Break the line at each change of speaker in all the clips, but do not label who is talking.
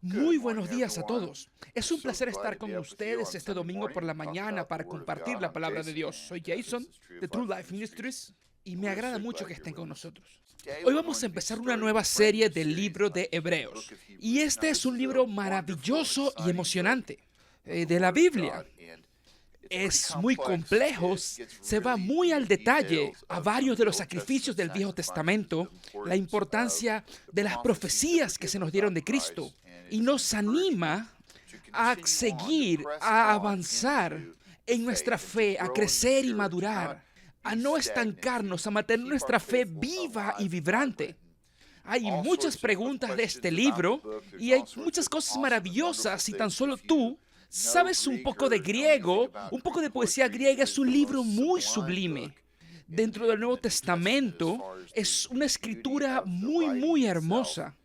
Muy buenos días a todos. Es un placer estar con ustedes este domingo por la mañana para compartir la palabra de Dios. Soy Jason de True Life Ministries y me agrada mucho que estén con nosotros. Hoy vamos a empezar una nueva serie del libro de Hebreos y este es un libro maravilloso y emocionante de la Biblia. Es muy complejo, se va muy al detalle a varios de los sacrificios del Viejo Testamento, la importancia de las profecías que se nos dieron de Cristo, y nos anima a seguir, a avanzar en nuestra fe, a crecer y madurar, a no estancarnos, a mantener nuestra fe viva y vibrante. Hay muchas preguntas de este libro y hay muchas cosas maravillosas si tan solo tú sabes un poco de griego, un poco de poesía griega. Es un libro muy sublime. Dentro del Nuevo Testamento es una escritura muy hermosa.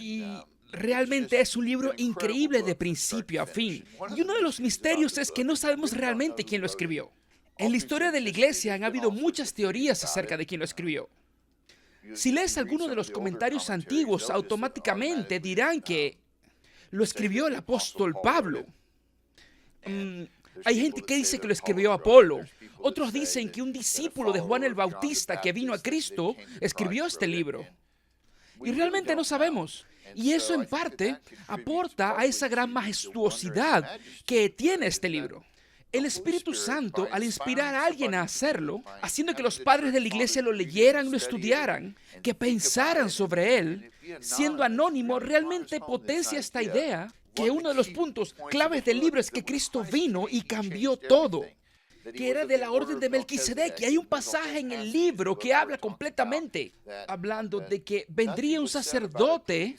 Y realmente es un libro increíble de principio a fin. Y uno de los misterios es que no sabemos realmente quién lo escribió. En la historia de la iglesia han habido muchas teorías acerca de quién lo escribió. Si lees alguno de los comentarios antiguos, automáticamente dirán que lo escribió el apóstol Pablo. Hay gente que dice que lo escribió Apolo. Otros dicen que un discípulo de Juan el Bautista que vino a Cristo escribió este libro. Y realmente no sabemos. Y eso en parte aporta a esa gran majestuosidad que tiene este libro. El Espíritu Santo, al inspirar a alguien a hacerlo, haciendo que los padres de la iglesia lo leyeran, lo estudiaran, que pensaran sobre él, siendo anónimo, realmente potencia esta idea que uno de los puntos claves del libro es que Cristo vino y cambió todo, que era de la orden de Melquisedec. Y hay un pasaje en el libro que habla completamente, hablando de que vendría un sacerdote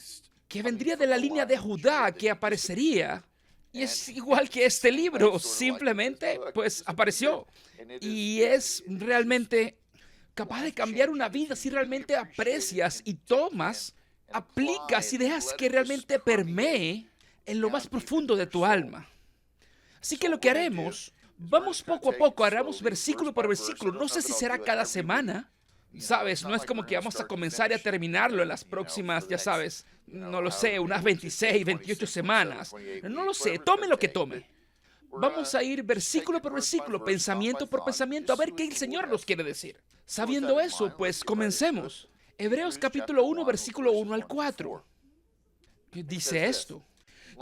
que vendría de la línea de Judá, que aparecería. Y es igual que este libro, simplemente pues apareció. Y es realmente capaz de cambiar una vida si realmente aprecias y tomas, aplicas y dejas que realmente permee en lo más profundo de tu alma. Así que lo que haremos, vamos poco a poco, haremos versículo por versículo. No sé si será cada semana. Sabes, no es como que vamos a comenzar y a terminarlo en las próximas, ya sabes, no lo sé, unas 26, 28 semanas. No lo sé, tome lo que tome. Vamos a ir versículo por versículo, pensamiento por pensamiento, a ver qué el Señor nos quiere decir. Sabiendo eso, pues comencemos. Hebreos capítulo 1, versículo 1 al 4. Dice esto: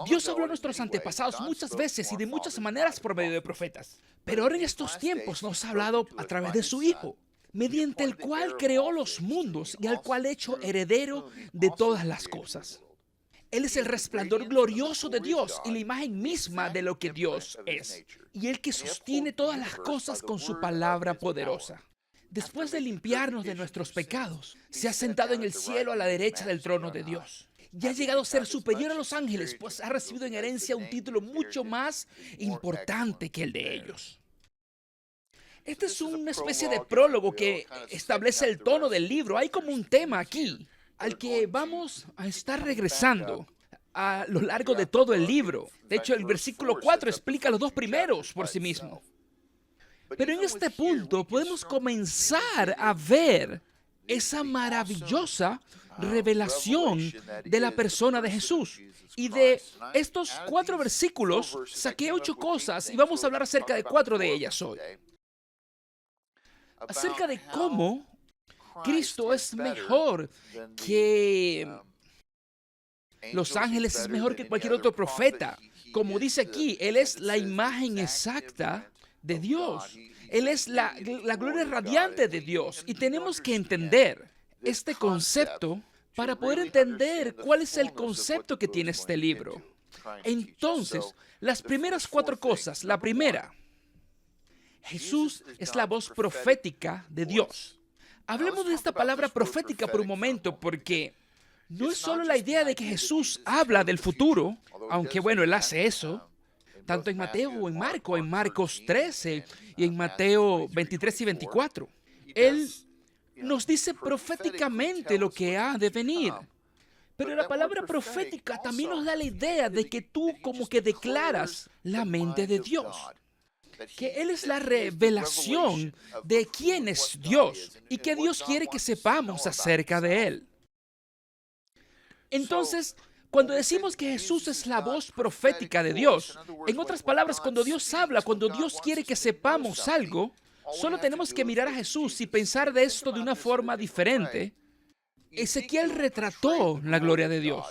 Dios habló a nuestros antepasados muchas veces y de muchas maneras por medio de profetas. Pero ahora en estos tiempos nos ha hablado a través de su Hijo, mediante el cual creó los mundos y al cual hecho heredero de todas las cosas. Él es el resplandor glorioso de Dios y la imagen misma de lo que Dios es, y el que sostiene todas las cosas con su palabra poderosa. Después de limpiarnos de nuestros pecados, se ha sentado en el cielo a la derecha del trono de Dios. Y ha llegado a ser superior a los ángeles, pues ha recibido en herencia un título mucho más importante que el de ellos. Este es una especie de prólogo que establece el tono del libro. Hay como un tema aquí al que vamos a estar regresando a lo largo de todo el libro. De hecho, el versículo 4 explica los dos primeros por sí mismo. Pero en este punto podemos comenzar a ver esa maravillosa revelación de la persona de Jesús. Y de estos 4 versículos saqué 8 cosas y vamos a hablar acerca de 4 de ellas hoy. Acerca de cómo Cristo es mejor que los ángeles, es mejor que cualquier otro profeta. Como dice aquí, Él es la imagen exacta de Dios. Él es la gloria radiante de Dios. Y tenemos que entender este concepto para poder entender cuál es el concepto que tiene este libro. Entonces, las primeras 4 cosas. La primera: Jesús es la voz profética de Dios. Hablemos de esta palabra profética por un momento, porque no es solo la idea de que Jesús habla del futuro, aunque bueno, Él hace eso, tanto en Mateo o en Marcos 13 y en Mateo 23 y 24. Él nos dice proféticamente lo que ha de venir. Pero la palabra profética también nos da la idea de que tú como que declaras la mente de Dios, que Él es la revelación de quién es Dios y que Dios quiere que sepamos acerca de Él. Entonces, Cuando decimos que Jesús es la voz profética de Dios, en otras palabras, cuando Dios habla, cuando Dios quiere que sepamos algo, solo tenemos que mirar a Jesús y pensar de esto de una forma diferente. Ezequiel retrató la gloria de Dios.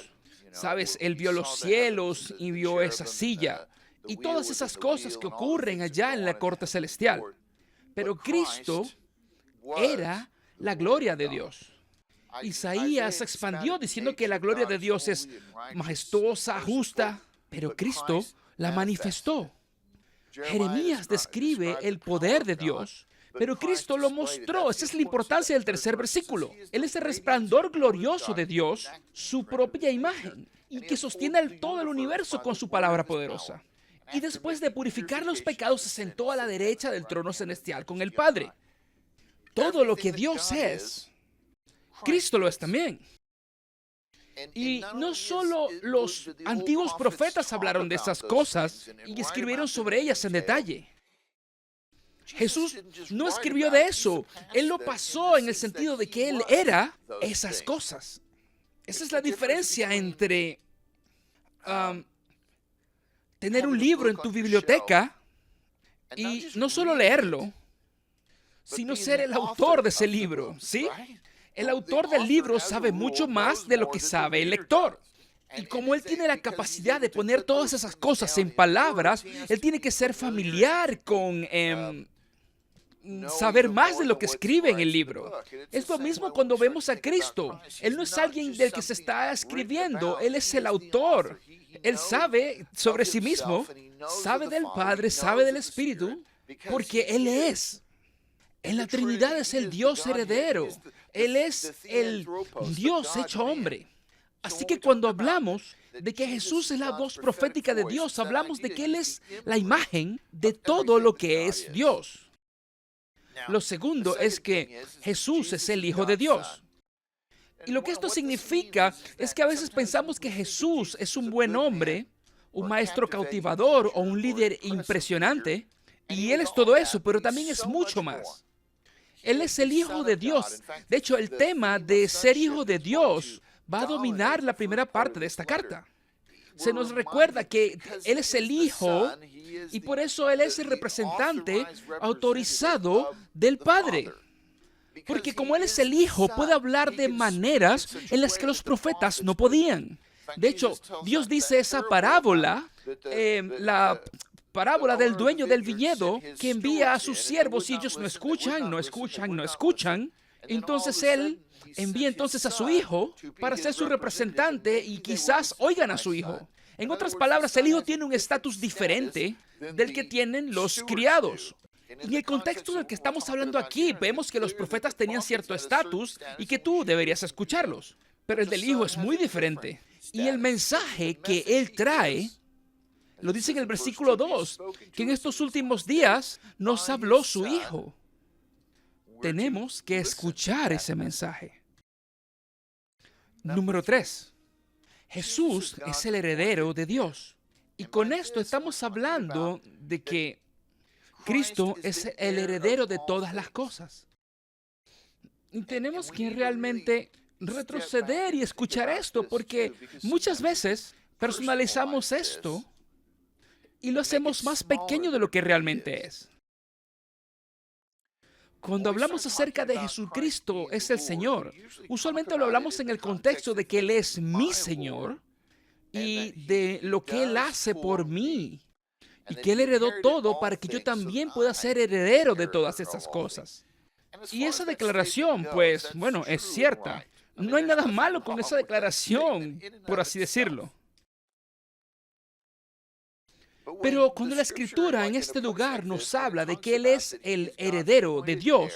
Sabes, él vio los cielos y vio esa silla y todas esas cosas que ocurren allá en la corte celestial. Pero Cristo era la gloria de Dios. Isaías expandió diciendo que la gloria de Dios es majestuosa, justa, pero Cristo la manifestó. Jeremías describe el poder de Dios, pero Cristo lo mostró. Esa es la importancia del tercer versículo. Él es el resplandor glorioso de Dios, su propia imagen, y que sostiene todo el universo con su palabra poderosa. Y después de purificar los pecados, se sentó a la derecha del trono celestial con el Padre. Todo lo que Dios es, Cristo lo es también. Y no solo los antiguos profetas hablaron de esas cosas y escribieron sobre ellas en detalle. Jesús no escribió de eso. Él lo pasó en el sentido de que Él era esas cosas. Esa es la diferencia entre tener un libro en tu biblioteca y no solo leerlo, sino ser el autor de ese libro, ¿sí? El autor del libro sabe mucho más de lo que sabe el lector. Y como él tiene la capacidad de poner todas esas cosas en palabras, él tiene que ser familiar con saber más de lo que escribe en el libro. Es lo mismo cuando vemos a Cristo. Él no es alguien del que se está escribiendo, él es el autor. Él sabe sobre sí mismo, sabe del Padre, sabe del Espíritu, porque Él es. En la Trinidad es el Dios heredero. Él es el Dios hecho hombre. Así que cuando hablamos de que Jesús es la voz profética de Dios, hablamos de que Él es la imagen de todo lo que es Dios. Lo segundo es que Jesús es el Hijo de Dios. Y lo que esto significa es que a veces pensamos que Jesús es un buen hombre, un maestro cautivador o un líder impresionante, y Él es todo eso, pero también es mucho más. Él es el Hijo de Dios. De hecho, el tema de ser Hijo de Dios va a dominar la primera parte de esta carta. Se nos recuerda que Él es el Hijo y por eso Él es el representante autorizado del Padre. Porque como Él es el Hijo, puede hablar de maneras en las que los profetas no podían. De hecho, Dios dice esa parábola, la parábola del dueño del viñedo que envía a sus siervos y ellos no escuchan, no escuchan, no escuchan. Entonces Él envía entonces a su hijo para ser su representante y quizás oigan a su hijo. En otras palabras, el hijo tiene un estatus diferente del que tienen los criados. En el contexto del que estamos hablando aquí, vemos que los profetas tenían cierto estatus y que tú deberías escucharlos. Pero el del hijo es muy diferente. Y el mensaje que él trae, lo dice en el versículo 2, que en estos últimos días nos habló su hijo. Tenemos que escuchar ese mensaje. Número 3. Jesús es el heredero de Dios. Y con esto estamos hablando de que Cristo es el heredero de todas las cosas. Y tenemos que realmente retroceder y escuchar esto, porque muchas veces personalizamos esto y lo hacemos más pequeño de lo que realmente es. Cuando hablamos acerca de Jesucristo es el Señor, usualmente lo hablamos en el contexto de que Él es mi Señor y de lo que Él hace por mí y que Él heredó todo para que yo también pueda ser heredero de todas esas cosas. Y esa declaración, pues, bueno, es cierta. No hay nada malo con esa declaración, por así decirlo. Pero cuando la Escritura en este lugar nos habla de que Él es el heredero de Dios,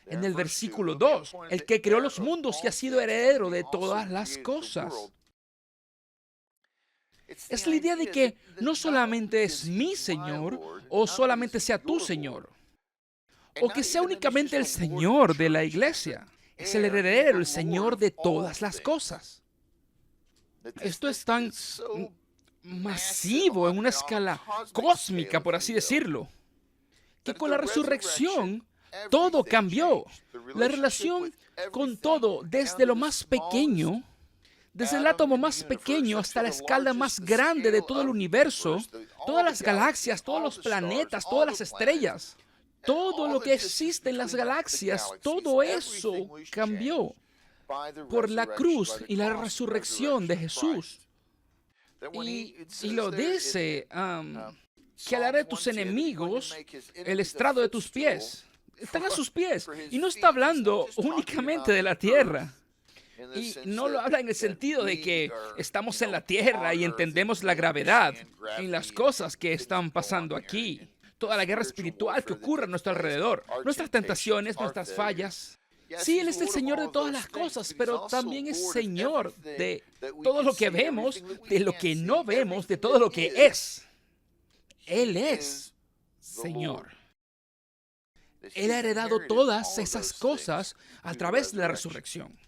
en el versículo 2, el que creó los mundos y ha sido heredero de todas las cosas. Es la idea de que no solamente es mi Señor o solamente sea tu Señor, o que sea únicamente el Señor de la iglesia. Es el heredero, el Señor de todas las cosas. Esto es tan masivo en una escala cósmica, por así decirlo, que con la resurrección todo cambió. La relación con todo, desde lo más pequeño, Desde el átomo más pequeño hasta la escala más grande de todo el universo, todas las galaxias, todos los planetas, todas las estrellas, todo lo que existe en las galaxias, todo eso cambió por la cruz y la resurrección de Jesús. Y lo dice, que hará de tus enemigos el estrado de tus pies. Están a sus pies. Y no está hablando únicamente de la tierra. Y no lo habla en el sentido de que estamos en la tierra y entendemos la gravedad en las cosas que están pasando aquí. Toda la guerra espiritual que ocurre a nuestro alrededor. Nuestras tentaciones, nuestras fallas. Sí, Él es el Señor de todas las cosas, pero también es Señor de todo lo que vemos, de lo que no vemos, de todo lo que es. Él es Señor. Él ha heredado todas esas cosas a través de la resurrección.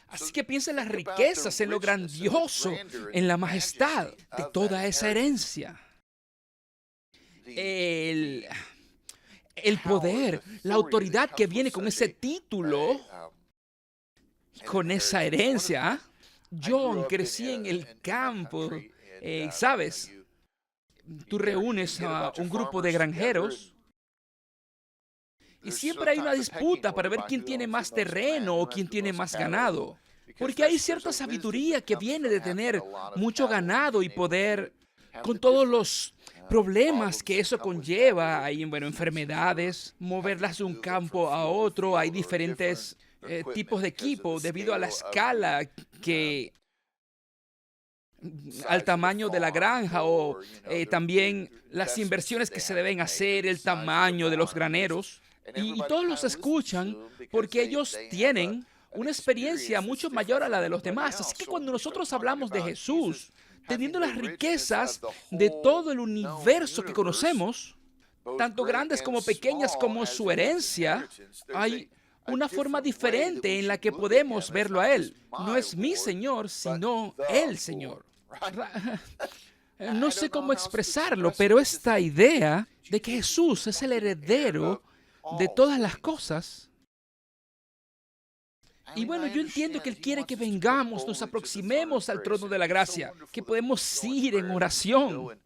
Así que piensa en las riquezas, en lo grandioso, en la majestad de toda esa herencia. El poder, la autoridad que viene con ese título, con esa herencia. John, crecí en el campo, ¿sabes? Tú reúnes a un grupo de granjeros y siempre hay una disputa para ver quién tiene más terreno o quién tiene más ganado. Porque hay cierta sabiduría que viene de tener mucho ganado y poder, con todos los problemas que eso conlleva. Hay, enfermedades, moverlas de un campo a otro. Hay diferentes tipos de equipo debido a la escala al tamaño de la granja o también las inversiones que se deben hacer, el tamaño de los graneros. Y todos los escuchan porque ellos tienen una experiencia mucho mayor a la de los demás. Así que cuando nosotros hablamos de Jesús, teniendo las riquezas de todo el universo que conocemos, tanto grandes como pequeñas como su herencia, hay una forma diferente en la que podemos verlo a Él. No es mi Señor, sino el Señor. No sé cómo expresarlo, pero esta idea de que Jesús es el heredero de todas las cosas. Y yo entiendo que Él quiere que vengamos, nos aproximemos al trono de la gracia, que podemos ir en oración,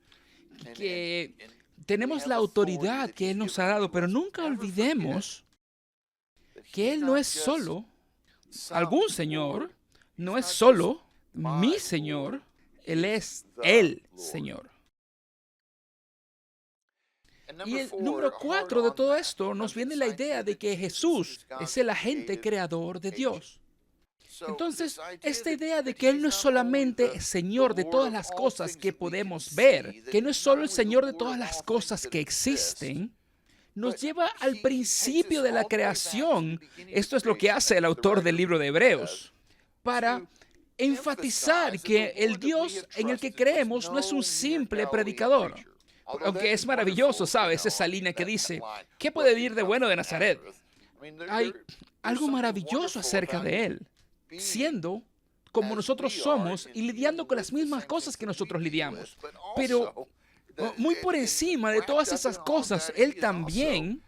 que tenemos la autoridad que Él nos ha dado, pero nunca olvidemos que Él no es solo algún Señor, no es solo mi Señor, Él es el Señor. Y el número 4 de todo esto nos viene la idea de que Jesús es el agente creador de Dios. Entonces, esta idea de que Él no es solamente Señor de todas las cosas que podemos ver, que no es solo el Señor de todas las cosas que existen, nos lleva al principio de la creación. Esto es lo que hace el autor del libro de Hebreos, para enfatizar que el Dios en el que creemos no es un simple predicador. Aunque es maravilloso, ¿sabes? Esa línea que dice, ¿qué puede venir de bueno de Nazaret? Hay algo maravilloso acerca de Él, siendo como nosotros somos y lidiando con las mismas cosas que nosotros lidiamos. Pero muy por encima de todas esas cosas, Él también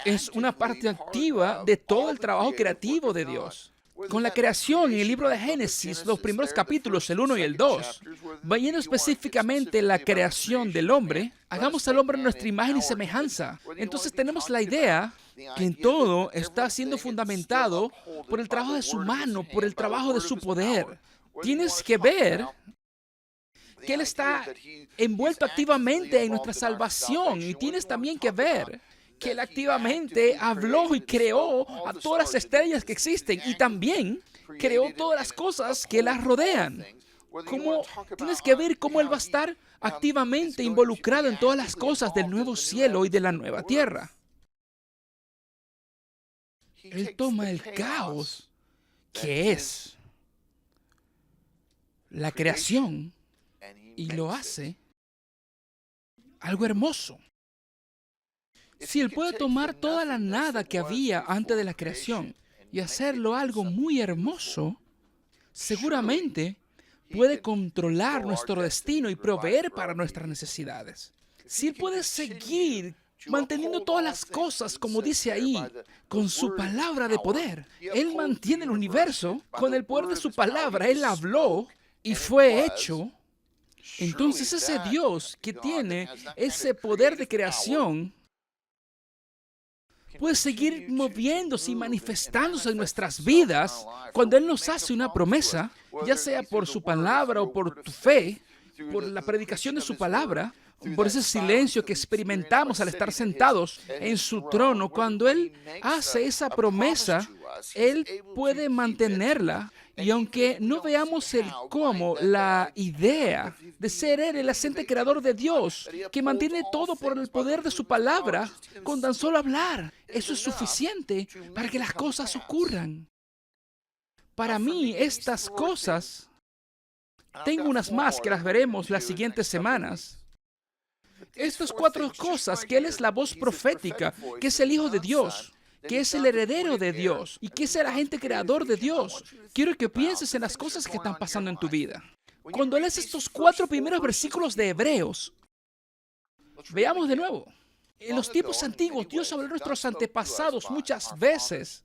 es una parte activa de todo el trabajo creativo de Dios. Con la creación en el libro de Génesis, los primeros capítulos, el 1 y el 2, viendo específicamente la creación del hombre, hagamos al hombre en nuestra imagen y semejanza. Entonces tenemos la idea que en todo está siendo fundamentado por el trabajo de su mano, por el trabajo de su poder. Tienes que ver que Él está envuelto activamente en nuestra salvación y tienes también que ver que Él activamente habló y creó a todas las estrellas que existen y también creó todas las cosas que las rodean. Tienes que ver cómo Él va a estar activamente involucrado en todas las cosas del nuevo cielo y de la nueva tierra. Él toma el caos que es la creación y lo hace algo hermoso. Si Él puede tomar toda la nada que había antes de la creación y hacerlo algo muy hermoso, seguramente puede controlar nuestro destino y proveer para nuestras necesidades. Si Él puede seguir manteniendo todas las cosas, como dice ahí, con su palabra de poder. Él mantiene el universo con el poder de su palabra. Él habló y fue hecho. Entonces ese Dios que tiene ese poder de creación puede seguir moviéndose y manifestándose en nuestras vidas cuando Él nos hace una promesa, ya sea por su palabra o por tu fe, por la predicación de su palabra, por ese silencio que experimentamos al estar sentados en su trono. Cuando Él hace esa promesa, Él puede mantenerla. Y aunque no veamos el cómo, la idea de ser Él el agente creador de Dios, que mantiene todo por el poder de su palabra, con tan solo hablar, eso es suficiente para que las cosas ocurran. Para mí, estas cosas, tengo unas más que las veremos las siguientes semanas. Estas 4 cosas, que Él es la voz profética, que es el Hijo de Dios, que es el heredero de Dios y que es el agente creador de Dios. Quiero que pienses en las cosas que están pasando en tu vida. Cuando lees estos 4 primeros versículos de Hebreos, veamos de nuevo. En los tiempos antiguos, Dios habló a nuestros antepasados muchas veces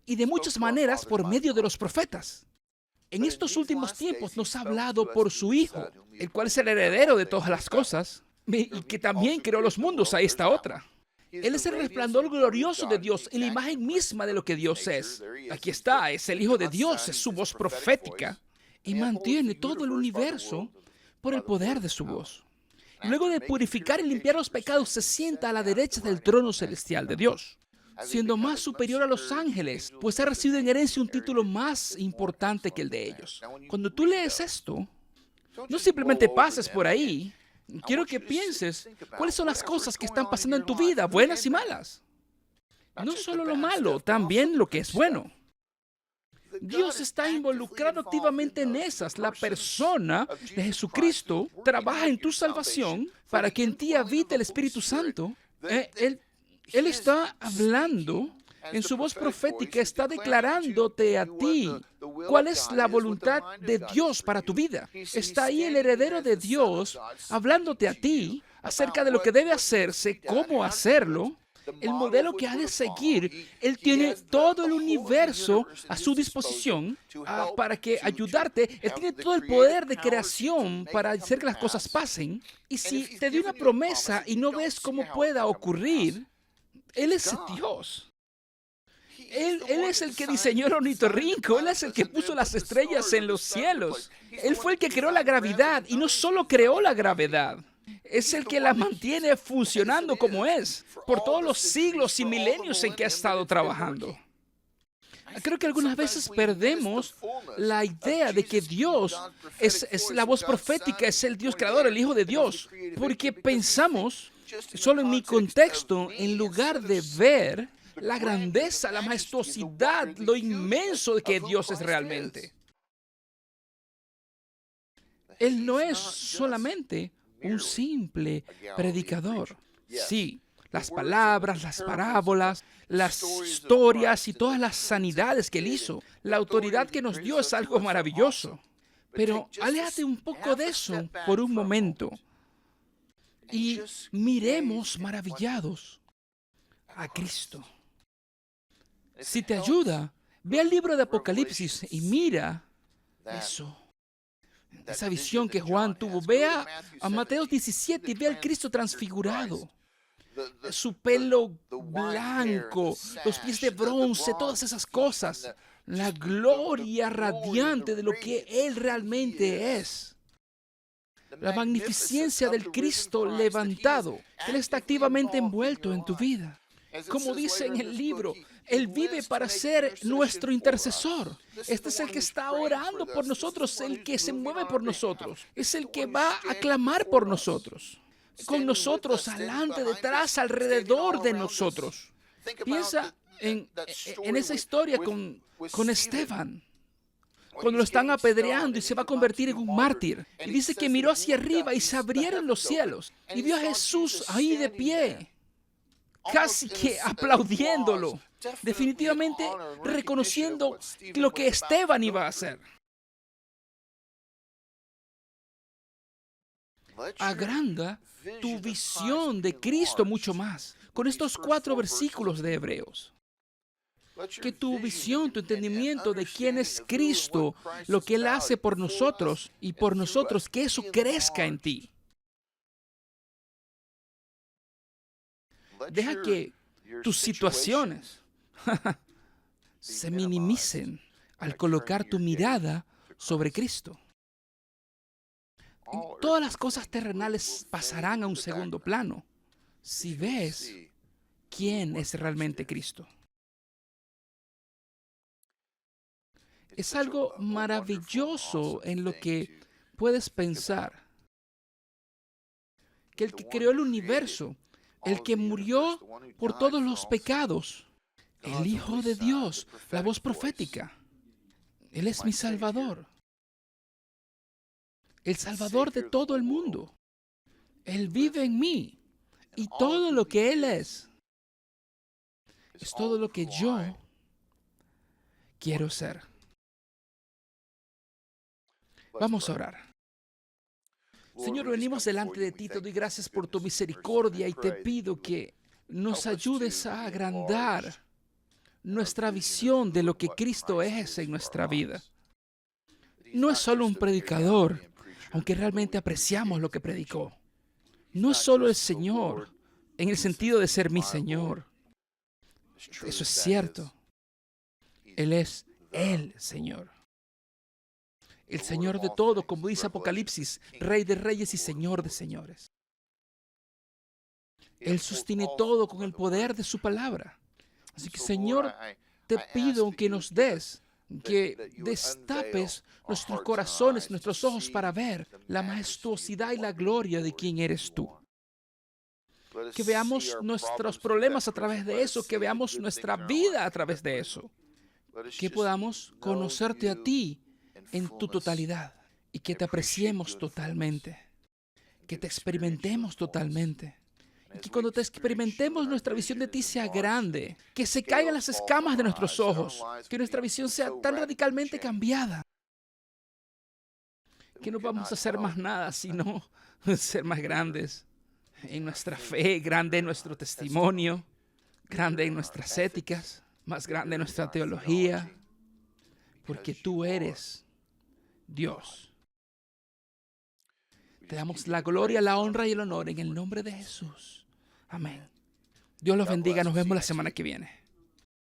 y de muchas maneras por medio de los profetas. En estos últimos tiempos nos ha hablado por su Hijo, el cual es el heredero de todas las cosas y que también creó los mundos. Ahí está otra. Él es el resplandor glorioso de Dios y la imagen misma de lo que Dios es. Aquí está, es el Hijo de Dios, es su voz profética y mantiene todo el universo por el poder de su voz. Luego de purificar y limpiar los pecados, se sienta a la derecha del trono celestial de Dios, siendo más superior a los ángeles, pues ha recibido en herencia un título más importante que el de ellos. Cuando tú lees esto, no simplemente pases por ahí. Quiero que pienses cuáles son las cosas que están pasando en tu vida, buenas y malas. No solo lo malo, también lo que es bueno. Dios está involucrado activamente en esas. La persona de Jesucristo trabaja en tu salvación para que en ti habite el Espíritu Santo. Él está hablando en su voz profética, está declarándote a ti cuál es la voluntad de Dios para tu vida. Está ahí el heredero de Dios hablándote a ti acerca de lo que debe hacerse, cómo hacerlo, el modelo que ha de seguir. Él tiene todo el universo a su disposición para que ayudarte. Él tiene todo el poder de creación para hacer que las cosas pasen. Y si te dio una promesa y no ves cómo pueda ocurrir, Él es Dios. Él es el que diseñó el ornitorrinco. Él es el que puso las estrellas en los cielos. Él fue el que creó la gravedad, y no solo creó la gravedad, es el que la mantiene funcionando como es por todos los siglos y milenios en que ha estado trabajando. Creo que algunas veces perdemos la idea de que Dios es la voz profética, es el Dios creador, el Hijo de Dios, porque pensamos solo en mi contexto, en lugar de ver la grandeza, la majestuosidad, lo inmenso que Dios es realmente. Él no es solamente un simple predicador. Sí, las palabras, las parábolas, las historias y todas las sanidades que Él hizo, la autoridad que nos dio es algo maravilloso. Pero aléjate un poco de eso por un momento y miremos maravillados a Cristo. Si te ayuda, ve al libro de Apocalipsis y mira eso. Esa visión que Juan tuvo. Ve a Mateo 17 y ve al Cristo transfigurado. Su pelo blanco, los pies de bronce, todas esas cosas. La gloria radiante de lo que Él realmente es. La magnificencia del Cristo levantado. Él está activamente envuelto en tu vida. Como dice en el libro, Él vive para ser nuestro intercesor. Este es el que está orando por nosotros, el que se mueve por nosotros. Es el que va a clamar por nosotros. Con nosotros, adelante, detrás, alrededor de nosotros. Piensa en esa historia con Esteban, cuando lo están apedreando y se va a convertir en un mártir. Y dice que miró hacia arriba y se abrieron los cielos y vio a Jesús ahí de pie, casi que aplaudiéndolo, definitivamente reconociendo lo que Esteban iba a hacer. Agranda tu visión de Cristo mucho más con estos 4 versículos de Hebreos. Que tu visión, tu entendimiento de quién es Cristo, lo que Él hace por nosotros y por nosotros, que eso crezca en ti. Deja que tus situaciones se minimicen al colocar tu mirada sobre Cristo. Todas las cosas terrenales pasarán a un segundo plano si ves quién es realmente Cristo. Es algo maravilloso en lo que puedes pensar que el que creó el universo, el que murió por todos los pecados, el Hijo de Dios, la voz profética, Él es mi Salvador, el Salvador de todo el mundo. Él vive en mí y todo lo que Él es todo lo que yo quiero ser. Vamos a orar. Señor, venimos delante de ti, te doy gracias por tu misericordia y te pido que nos ayudes a agrandar nuestra visión de lo que Cristo es en nuestra vida. No es solo un predicador, aunque realmente apreciamos lo que predicó. No es solo el Señor, en el sentido de ser mi Señor. Eso es cierto. Él es el Señor. El Señor de todo, como dice Apocalipsis, Rey de reyes y Señor de señores. Él sostiene todo con el poder de su palabra. Así que, Señor, te pido que nos des, que destapes nuestros corazones, nuestros ojos para ver la majestuosidad y la gloria de quién eres tú. Que veamos nuestros problemas a través de eso, que veamos nuestra vida a través de eso. Que podamos conocerte a ti en tu totalidad y que te apreciemos totalmente, que te experimentemos totalmente. Y que cuando te experimentemos, nuestra visión de ti sea grande, que se caigan las escamas de nuestros ojos, que nuestra visión sea tan radicalmente cambiada, que no vamos a hacer más nada, sino ser más grandes en nuestra fe, grande en nuestro testimonio, grande en nuestras éticas, más grande en nuestra teología, porque tú eres Dios. Te damos la gloria, la honra y el honor en el nombre de Jesús. Amén. Dios los bendiga. Nos vemos la semana que viene.